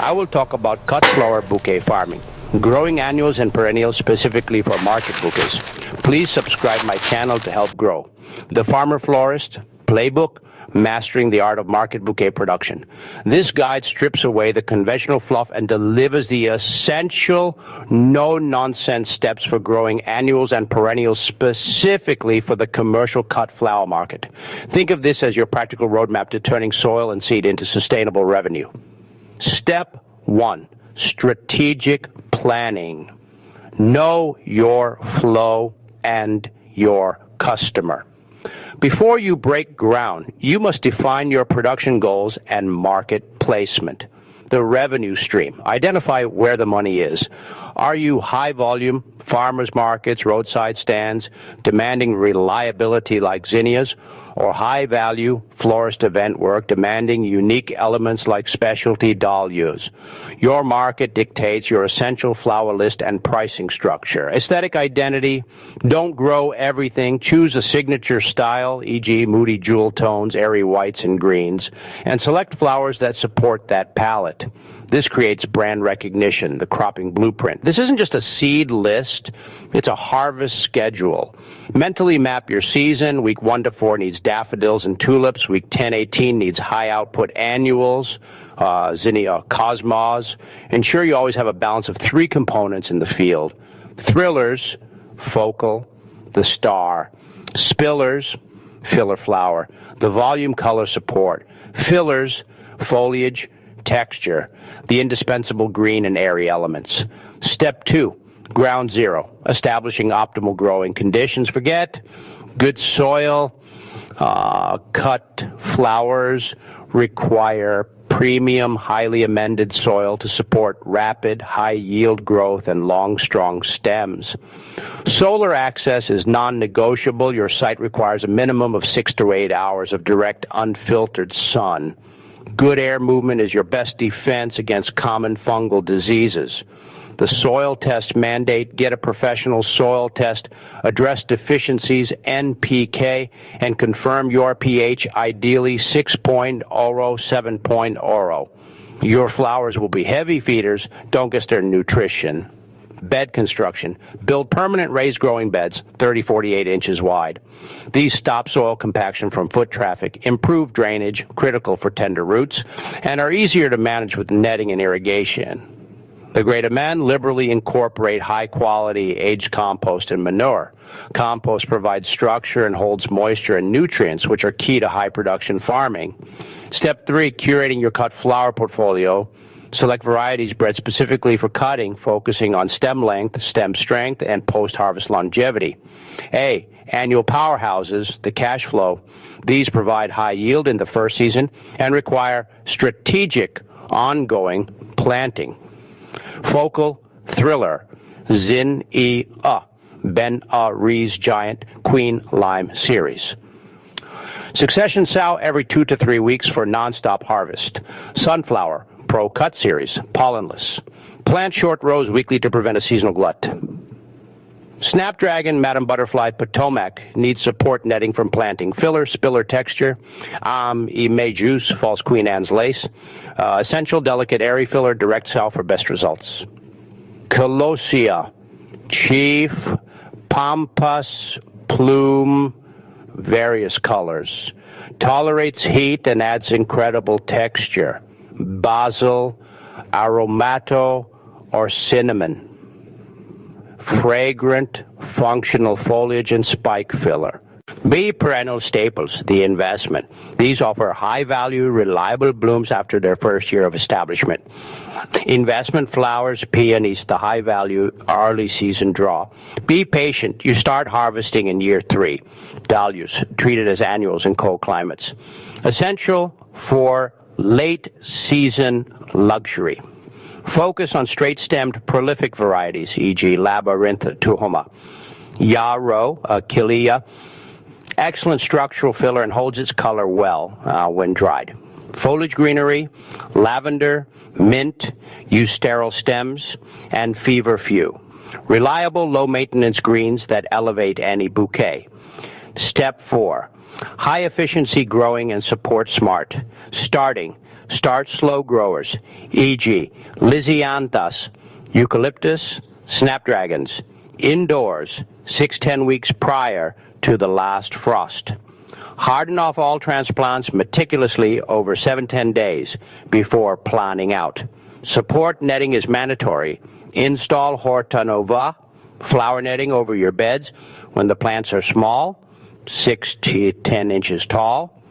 I will talk about cut flower bouquet farming, growing annuals and perennials specifically for market bouquets. Please subscribe my channel to help grow. The Farmer-Florist Playbook, Mastering the Art of Market Bouquet Production. This guide strips away the conventional fluff and delivers the essential, no-nonsense steps for growing annuals and perennials specifically for the commercial cut flower market. Think of this as your practical roadmap to turning soil and seed into sustainable revenue. Step 1, strategic planning. Know your flow and your customer. Before you break ground, you must define your production goals and market placement. The revenue stream. Identify where the money is. Are you high volume, farmers markets, roadside stands, demanding reliability like zinnias, or high value florist event work demanding unique elements like specialty dahlias? Your market dictates your essential flower list and pricing structure. Aesthetic identity. Don't grow everything. Choose a signature style, e.g. moody jewel tones, airy whites and greens, and select flowers that support that palette. This creates brand recognition, the cropping blueprint. This isn't just a seed list, it's a harvest schedule. Mentally map your season. Week 1 to 4 needs daffodils and tulips. Week 10-18 needs high output annuals, zinnia, cosmos. Ensure you always have a balance of 3 components in the field. Thrillers, focal, the star. Spillers, filler flower. The volume, color, support. Fillers, foliage, texture, the indispensable green and airy elements. Step 2, ground zero, establishing optimal growing conditions. Forget good soil. Cut flowers require premium, highly amended soil to support rapid, high-yield growth and long, strong stems. Solar access is non-negotiable. Your site requires a minimum of 6 to 8 hours of direct, unfiltered sun. Good air movement is your best defense against common fungal diseases. The soil test mandate. Get a professional soil test, address deficiencies, NPK, and confirm your pH, ideally 6.0, 7.0. Your flowers will be heavy feeders. Don't get their nutrition. Bed construction. Build permanent raised growing beds, 30-48 inches wide. These stop soil compaction from foot traffic, improve drainage, critical for tender roots, and are easier to manage with netting and irrigation. The great men liberally incorporate high-quality aged compost and manure. Compost provides structure and holds moisture and nutrients, which are key to high-production farming. Step 3, curating your cut flower portfolio. Select varieties bred specifically for cutting, focusing on stem length, stem strength, and post-harvest longevity. A, annual powerhouses, the cash flow. These provide high yield in the first season and require strategic, ongoing planting. Focal, thriller, Zin-E-A, Ben-A-Rees Giant, Queen Lime Series. Succession sow every 2 to 3 weeks for non-stop harvest. Sunflower, Pro Cut Series, pollenless. Plant short rows weekly to prevent a seasonal glut. Snapdragon, Madam Butterfly, Potomac needs support netting from planting. Filler, spiller texture. May Juice, False Queen Anne's Lace. Essential, delicate, airy filler, direct sow for best results. Colossia, Chief, Pampas, Plume, various colors. Tolerates heat and adds incredible texture. Basil, Aromato, or cinnamon. Fragrant, functional foliage and spike filler. B, perennial staples, the investment. These offer high-value, reliable blooms after their first year of establishment. Investment flowers, peonies, the high-value, early season draw. Be patient. You start harvesting in year 3. Dahlias, treated as annuals in cold climates. Essential for late season luxury. Focus on straight-stemmed prolific varieties, e.g. Labyrinth tuhoma. Yarrow, Achillea. Excellent structural filler and holds its color well when dried. Foliage greenery, lavender, mint, use sterile stems, and feverfew. Reliable, low-maintenance greens that elevate any bouquet. Step 4, high-efficiency growing and support smart. Starting Start slow growers, e.g. Lysianthus, eucalyptus, snapdragons, indoors 6-10 weeks prior to the last frost. Harden off all transplants meticulously over 7-10 days before planning out. Support netting is mandatory. Install Horta Nova, flower netting over your beds when the plants are small, 6 to 10 inches tall.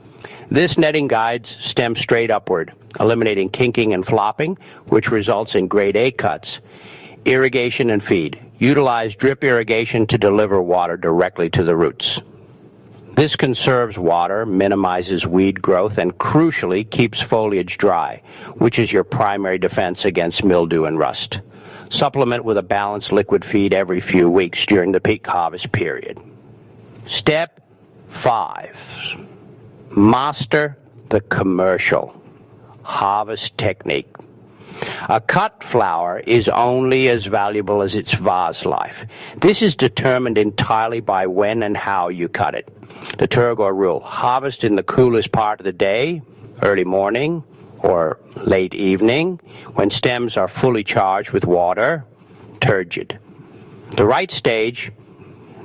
This netting guides stems straight upward, eliminating kinking and flopping, which results in grade A cuts. Irrigation and feed. Utilize drip irrigation to deliver water directly to the roots. This conserves water, minimizes weed growth, and crucially keeps foliage dry, which is your primary defense against mildew and rust. Supplement with a balanced liquid feed every few weeks during the peak harvest period. Step 5. Master the commercial harvest technique. A cut flower is only as valuable as its vase life. This is determined entirely by when and how you cut it. The Turgor rule: harvest in the coolest part of the day, early morning or late evening, when stems are fully charged with water, turgid. The right stage: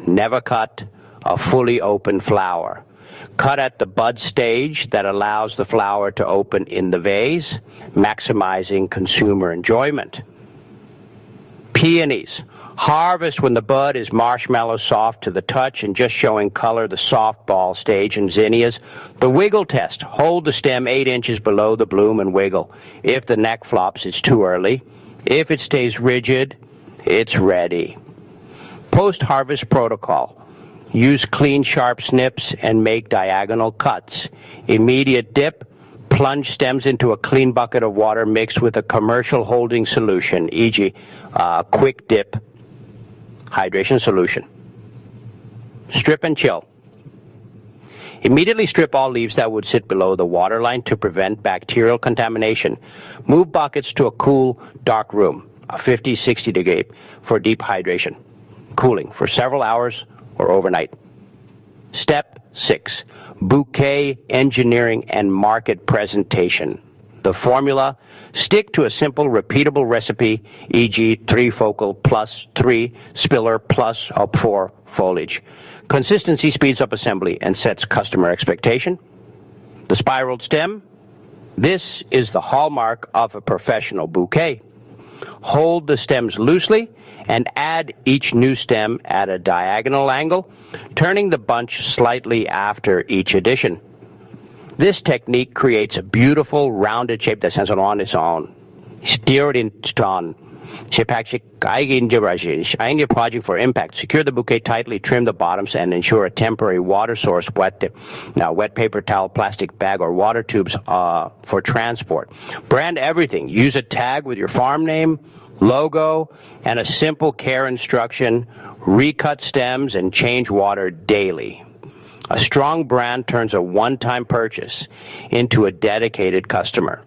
never cut a fully open flower. Cut at the bud stage that allows the flower to open in the vase, maximizing consumer enjoyment. Peonies. Harvest when the bud is marshmallow soft to the touch and just showing color, the softball stage. And zinnias. The wiggle test. Hold the stem 8 inches below the bloom and wiggle. If the neck flops, it's too early. If it stays rigid, it's ready. Post-harvest protocol. Use clean, sharp snips and make diagonal cuts. Immediate dip. Plunge stems into a clean bucket of water mixed with a commercial holding solution, e.g. Quick dip hydration solution. Strip and chill. Immediately strip all leaves that would sit below the waterline to prevent bacterial contamination. Move buckets to a cool, dark room, a 50-60 degree, for deep hydration. Cooling for several hours or overnight. Step 6. Bouquet engineering and market presentation. The formula: stick to a simple, repeatable recipe, e.g. 3 focal plus 3 spiller plus up 4 foliage. Consistency speeds up assembly and sets customer expectation. The spiraled stem. This is the hallmark of a professional bouquet. Hold the stems loosely and add each new stem at a diagonal angle, turning the bunch slightly after each addition. This technique creates a beautiful, rounded shape that stands on its own. Project for impact. Secure the bouquet tightly, trim the bottoms, and ensure a temporary water source, wet paper towel, plastic bag, or water tubes for transport. Brand everything. Use a tag with your farm name, logo, and a simple care instruction. Recut stems and change water daily. A strong brand turns a one-time purchase into a dedicated customer.